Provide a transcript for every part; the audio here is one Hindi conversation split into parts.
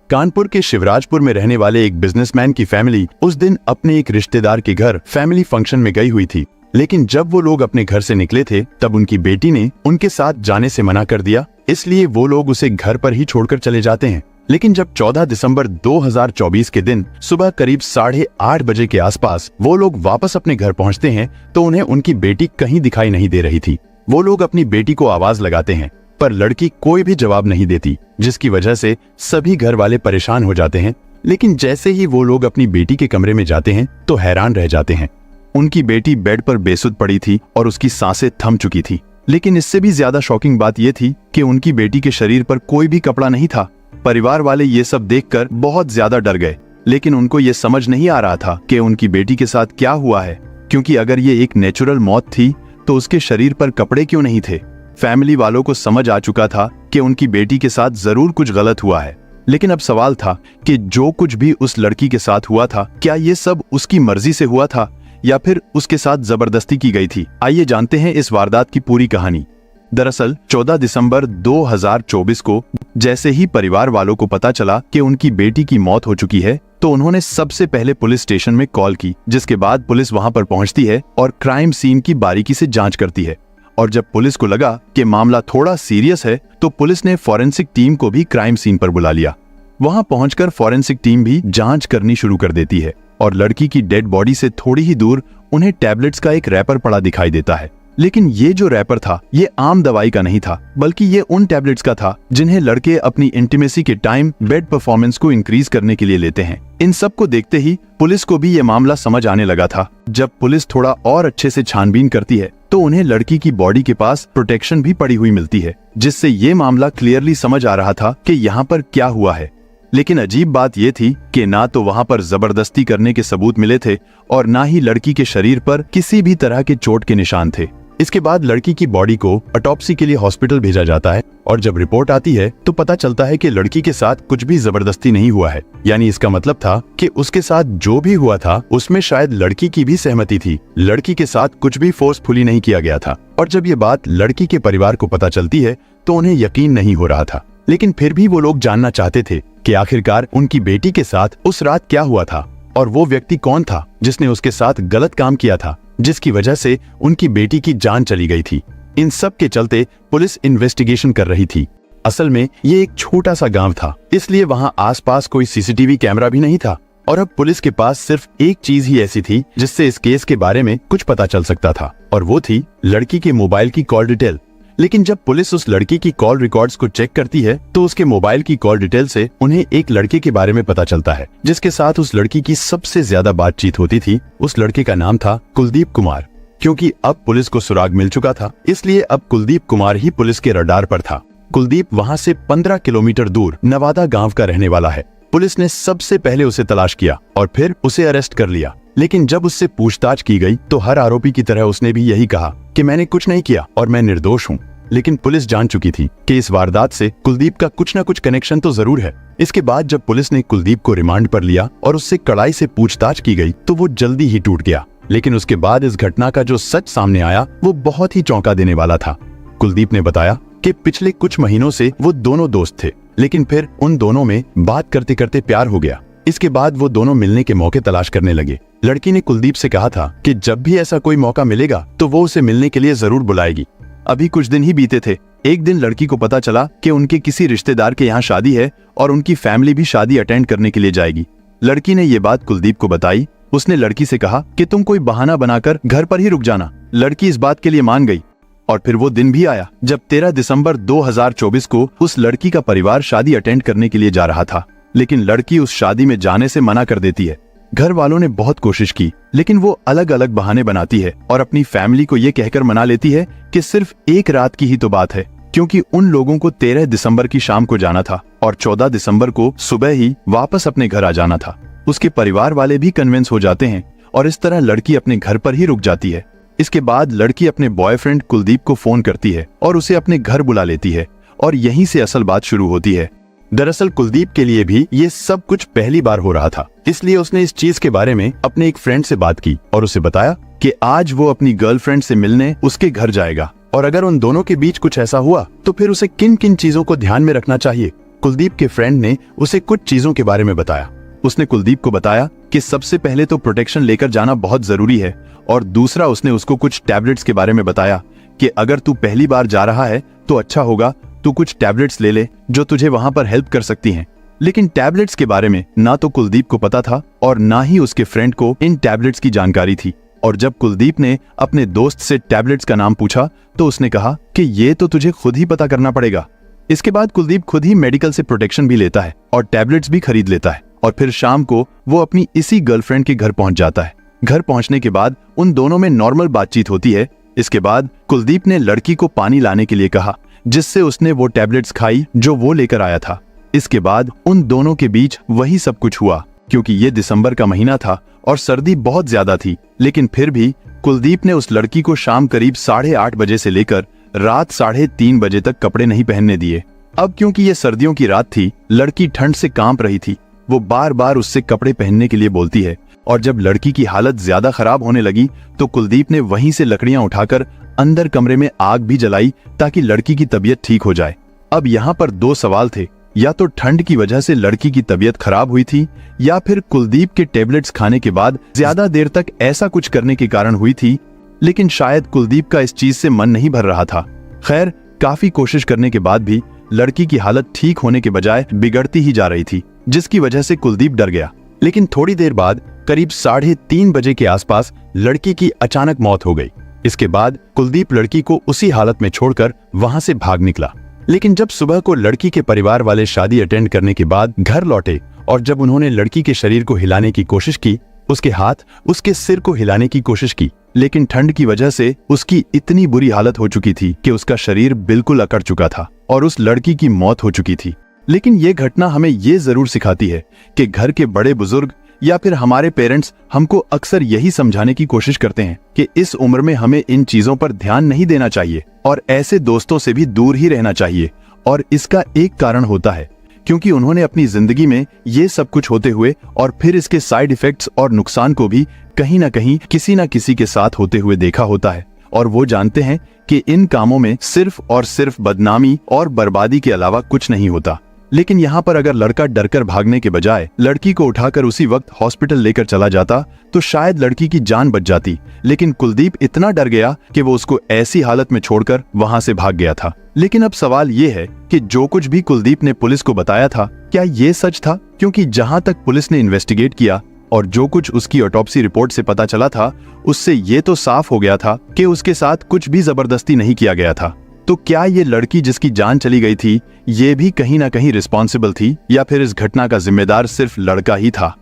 कानपुर के शिवराजपुर में रहने वाले एक बिजनेसमैन की फैमिली उस दिन अपने एक रिश्तेदार के घर फैमिली फंक्शन में गई हुई थी। लेकिन जब वो लोग अपने घर से निकले थे तब उनकी बेटी ने उनके साथ जाने से मना कर दिया, इसलिए वो लोग उसे घर पर ही छोड़कर चले जाते हैं। लेकिन जब 14 दिसंबर 2024 के दिन सुबह करीब 8:30 बजे के आसपास वो लोग वापस अपने घर पहुंचते हैं तो उन्हें उनकी बेटी कहीं दिखाई नहीं दे रही थी। वो लोग अपनी बेटी को आवाज लगाते हैं पर लड़की कोई भी जवाब नहीं देती, जिसकी वजह से सभी घर वाले परेशान हो जाते हैं। लेकिन जैसे ही वो लोग अपनी बेटी के कमरे में जाते हैं तो हैरान रह जाते हैं। उनकी बेटी बेड पर बेसुध पड़ी थी और उसकी सांसें थम चुकी थी। लेकिन इससे भी ज्यादा शॉकिंग बात यह थी कि उनकी बेटी के शरीर पर कोई भी कपड़ा नहीं था। परिवार वाले ये सब देखकर बहुत ज्यादा डर गए, लेकिन उनको ये समझ नहीं आ रहा था कि उनकी बेटी के साथ क्या हुआ है, क्योंकि अगर ये एक नेचुरल मौत थी तो उसके शरीर पर कपड़े क्यों नहीं थे। फैमिली वालों को समझ आ चुका था कि उनकी बेटी के साथ जरूर कुछ गलत हुआ है। लेकिन अब सवाल था कि जो कुछ भी उस लड़की के साथ हुआ था, क्या ये सब उसकी मर्जी से हुआ था या फिर उसके साथ जबरदस्ती की गई थी। आइए जानते हैं इस वारदात की पूरी कहानी। दरअसल 14 दिसंबर 2024 को जैसे ही परिवार वालों को पता चला कि उनकी बेटी की मौत हो चुकी है तो उन्होंने सबसे पहले पुलिस स्टेशन में कॉल की, जिसके बाद पुलिस वहां पर पहुंचती है और क्राइम सीन की बारीकी से जांच करती है। और जब पुलिस को लगा कि मामला थोड़ा सीरियस है तो पुलिस ने फॉरेंसिक टीम को भी क्राइम सीन पर बुला लिया। वहां पहुंचकर फॉरेंसिक टीम भी जांच करनी शुरू कर देती है और लड़की की डेड बॉडी से थोड़ी ही दूर उन्हें टैबलेट्स का एक रैपर पड़ा दिखाई देता है। लेकिन ये जो रैपर था ये आम दवाई का नहीं था, बल्कि ये उन टैबलेट्स का था जिन्हें लड़के अपनी इंटीमेसी के टाइम बेड परफॉर्मेंस को इंक्रीज करने के लिए लेते हैं। इन सब को देखते ही पुलिस को भी ये मामला समझ आने लगा था। जब पुलिस थोड़ा और अच्छे से छानबीन करती है तो उन्हें लड़की की बॉडी के पास प्रोटेक्शन भी पड़ी हुई मिलती है, जिससे ये मामला क्लियरली समझ आ रहा था कि यहाँ पर क्या हुआ है। लेकिन अजीब बात यह थी कि ना तो वहां पर जबरदस्ती करने के सबूत मिले थे और ना ही लड़की के शरीर पर किसी भी तरह के चोट के निशान थे। इसके बाद लड़की की बॉडी को ऑटोप्सी के लिए हॉस्पिटल भेजा जाता है और जब रिपोर्ट आती है तो पता चलता है कि लड़की के साथ कुछ भी जबरदस्ती नहीं हुआ है। यानी इसका मतलब था कि उसके साथ जो भी हुआ था उसमें शायद लड़की की भी सहमति थी। लड़की के साथ कुछ भी फोर्सफुली नहीं किया गया था। और जब ये बात लड़की के परिवार को पता चलती है तो उन्हें यकीन नहीं हो रहा था, लेकिन फिर भी वो लोग जानना चाहते थे कि आखिरकार उनकी बेटी के साथ उस रात क्या हुआ था और वो व्यक्ति कौन था जिसने उसके साथ गलत काम किया था, जिसकी वजह से उनकी बेटी की जान चली गई थी। इन सब के चलते पुलिस इन्वेस्टिगेशन कर रही थी। असल में ये एक छोटा सा गांव था, इसलिए वहां आसपास कोई सीसीटीवी कैमरा भी नहीं था और अब पुलिस के पास सिर्फ एक चीज ही ऐसी थी जिससे इस केस के बारे में कुछ पता चल सकता था, और वो थी लड़की के मोबाइल की कॉल डिटेल। लेकिन जब पुलिस उस लड़की की कॉल रिकॉर्ड्स को चेक करती है तो उसके मोबाइल की कॉल डिटेल से उन्हें एक लड़के के बारे में पता चलता है जिसके साथ उस लड़की की सबसे ज्यादा बातचीत होती थी। उस लड़के का नाम था कुलदीप कुमार। क्योंकि अब पुलिस को सुराग मिल चुका था, इसलिए अब कुलदीप कुमार ही पुलिस के रडार पर था। कुलदीप वहां से 15 किलोमीटर दूर नवादा गांव का रहने वाला है। पुलिस ने सबसे पहले उसे तलाश किया और फिर उसे अरेस्ट कर लिया। लेकिन जब उससे पूछताछ की गई तो हर आरोपी की तरह उसने भी यही कहा कि मैंने कुछ नहीं किया और मैं निर्दोष हूँ। लेकिन पुलिस जान चुकी थी कि इस वारदात से कुलदीप का कुछ न कुछ कनेक्शन तो जरूर है। इसके बाद जब पुलिस ने कुलदीप को रिमांड पर लिया और उससे कड़ाई से पूछताछ की गई तो वो जल्दी ही टूट गया। लेकिन उसके बाद इस घटना का जो सच सामने आया वो बहुत ही चौंका देने वाला था। कुलदीप ने बताया कि पिछले कुछ महीनों से वो दोनों दोस्त थे, लेकिन फिर उन दोनों में बात करते करते प्यार हो गया। इसके बाद वो दोनों मिलने के मौके तलाश करने लगे। लड़की ने कुलदीप से कहा था कि जब भी ऐसा कोई मौका मिलेगा तो वो उसे मिलने के लिए जरूर बुलाएगी। अभी कुछ दिन ही बीते थे। एक दिन लड़की को पता चला कि उनके किसी रिश्तेदार के यहाँ शादी है और उनकी फैमिली भी शादी अटेंड करने के लिए जाएगी। लड़की ने ये बात कुलदीप को बताई। उसने लड़की से कहा कि तुम कोई बहाना बनाकर घर पर ही रुक जाना। लड़की इस बात के लिए मान गई और फिर वो दिन भी आया जब 13 दिसंबर 2024 को उस लड़की का परिवार शादी अटेंड करने के लिए जा रहा था। लेकिन लड़की उस शादी में जाने से मना कर देती है। घर वालों ने बहुत कोशिश की, लेकिन वो अलग अलग बहाने बनाती है और अपनी फैमिली को ये कहकर मना लेती है कि सिर्फ एक रात की ही तो बात है, क्योंकि उन लोगों को 13 दिसंबर की शाम को जाना था और 14 दिसंबर को सुबह ही वापस अपने घर आ जाना था। उसके परिवार वाले भी कन्विंस हो जाते हैं और इस तरह लड़की अपने घर पर ही रुक जाती है। इसके बाद लड़की अपने बॉयफ्रेंड कुलदीप को फोन करती है और उसे अपने घर बुला लेती है और यहीं से असल बात शुरू होती है। दरअसल कुलदीप के लिए भी ये सब कुछ पहली बार हो रहा था, इसलिए उसने इस चीज के बारे में अपने एक फ्रेंड से बात की और उसे बताया कि आज वो अपनी गर्लफ्रेंड से मिलने उसके घर जाएगा और अगर उन दोनों के बीच कुछ ऐसा हुआ तो फिर उसे किन किन चीजों को ध्यान में रखना चाहिए। कुलदीप के फ्रेंड ने उसे कुछ चीजों के बारे में बताया। उसने कुलदीप को बताया कि सबसे पहले तो प्रोटेक्शन लेकर जाना बहुत जरूरी है, और दूसरा उसने उसको कुछ टैबलेट्स के बारे में बताया कि अगर तू पहली बार जा रहा है तो अच्छा होगा तू कुछ टैबलेट्स ले ले जो तुझे वहां पर हेल्प कर सकती हैं। लेकिन टैबलेट्स के बारे में ना तो कुलदीप को पता था और ना ही उसके फ्रेंड को इन टैबलेट्स की जानकारी थी। और जब कुलदीप ने अपने दोस्त से टैबलेट्स का नाम पूछा तो उसने कहा कि ये तो तुझे खुद ही पता करना पड़ेगा। इसके बाद कुलदीप खुद ही मेडिकल से प्रोटेक्शन भी लेता है और टैबलेट्स भी खरीद लेता है, और फिर शाम को वो अपनी इसी गर्लफ्रेंड के घर पहुंच जाता है। घर पहुंचने के बाद उन दोनों में नॉर्मल बातचीत होती है। इसके बाद कुलदीप ने लड़की को पानी लाने के लिए कहा, जिससे उसने वो टैबलेट्स खाई जो वो लेकर आया था। इसके बाद उन दोनों के बीच वही सब कुछ हुआ। क्योंकि ये दिसंबर का महीना था और सर्दी बहुत ज्यादा थी, लेकिन फिर भी कुलदीप ने उस लड़की को शाम करीब 8:30 बजे से लेकर रात 3:30 बजे तक कपड़े नहीं पहनने दिए। अब क्योंकि ये सर्दियों की रात थी, लड़की ठंड से कांप रही थी। वो बार बार उससे कपड़े पहनने के लिए बोलती है, और जब लड़की की हालत ज्यादा खराब होने लगी तो कुलदीप ने वहीं से लकड़ियां उठाकर अंदर कमरे में आग भी जलाई ताकि लड़की की तबीयत ठीक हो जाए। अब यहाँ पर दो सवाल थे, या तो ठंड की वजह से लड़की की तबीयत खराब हुई थी, या फिर कुलदीप के टैबलेट्स खाने के बाद ज्यादा देर तक ऐसा कुछ करने के कारण हुई थी। लेकिन शायद कुलदीप का इस चीज से मन नहीं भर रहा था। खैर, काफी कोशिश करने के बाद भी लड़की की हालत ठीक होने के बजाय बिगड़ती ही जा रही थी, जिसकी वजह से कुलदीप डर गया। लेकिन थोड़ी देर बाद करीब 3:30 बजे के आसपास लड़की की अचानक मौत हो गई। इसके बाद कुलदीप लड़की को उसी हालत में छोड़कर वहां से भाग निकला। लेकिन जब सुबह को लड़की के परिवार वाले शादी अटेंड करने के बाद घर लौटे और जब उन्होंने लड़की के शरीर को हिलाने की कोशिश की, उसके हाथ, उसके सिर को हिलाने की कोशिश की, लेकिन ठंड की वजह से उसकी इतनी बुरी हालत हो चुकी थी कि उसका शरीर बिल्कुल अकड़ चुका था और उस लड़की की मौत हो चुकी थी। लेकिन ये घटना हमें ये जरूर सिखाती है कि घर के बड़े बुजुर्ग या फिर हमारे पेरेंट्स हमको अक्सर यही समझाने की कोशिश करते हैं कि इस उम्र में हमें इन चीजों पर ध्यान नहीं देना चाहिए और ऐसे दोस्तों से भी दूर ही रहना चाहिए। और इसका एक कारण होता है क्योंकि उन्होंने अपनी जिंदगी में ये सब कुछ होते हुए और फिर इसके साइड इफेक्ट्स और नुकसान को भी कहीं ना कहीं किसी न किसी के साथ होते हुए देखा होता है, और वो जानते हैं कि इन कामों में सिर्फ और सिर्फ बदनामी और बर्बादी के अलावा कुछ नहीं होता। लेकिन यहाँ पर अगर लड़का डरकर भागने के बजाय लड़की को उठाकर उसी वक्त हॉस्पिटल लेकर चला जाता तो शायद लड़की की जान बच जाती। लेकिन कुलदीप इतना डर गया कि वो उसको ऐसी हालत में छोड़कर वहां से भाग गया था। लेकिन अब सवाल ये है कि जो कुछ भी कुलदीप ने पुलिस को बताया था, क्या ये सच था? क्योंकि जहां तक पुलिस ने इन्वेस्टिगेट किया और जो कुछ उसकी ऑटोप्सी रिपोर्ट से पता चला था, उससे ये तो साफ हो गया था कि उसके साथ कुछ भी जबरदस्ती नहीं किया गया था। तो क्या ये लड़की जिसकी जान चली गई थी, ये भी कहीं ना कहीं रिस्पॉन्सिबल थी, या फिर इस घटना का जिम्मेदार सिर्फ लड़का ही था?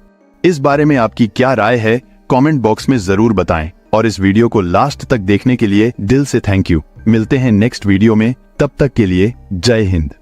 इस बारे में आपकी क्या राय है, कमेंट बॉक्स में जरूर बताएं। और इस वीडियो को लास्ट तक देखने के लिए दिल से थैंक यू। मिलते हैं नेक्स्ट वीडियो में, तब तक के लिए जय हिंद।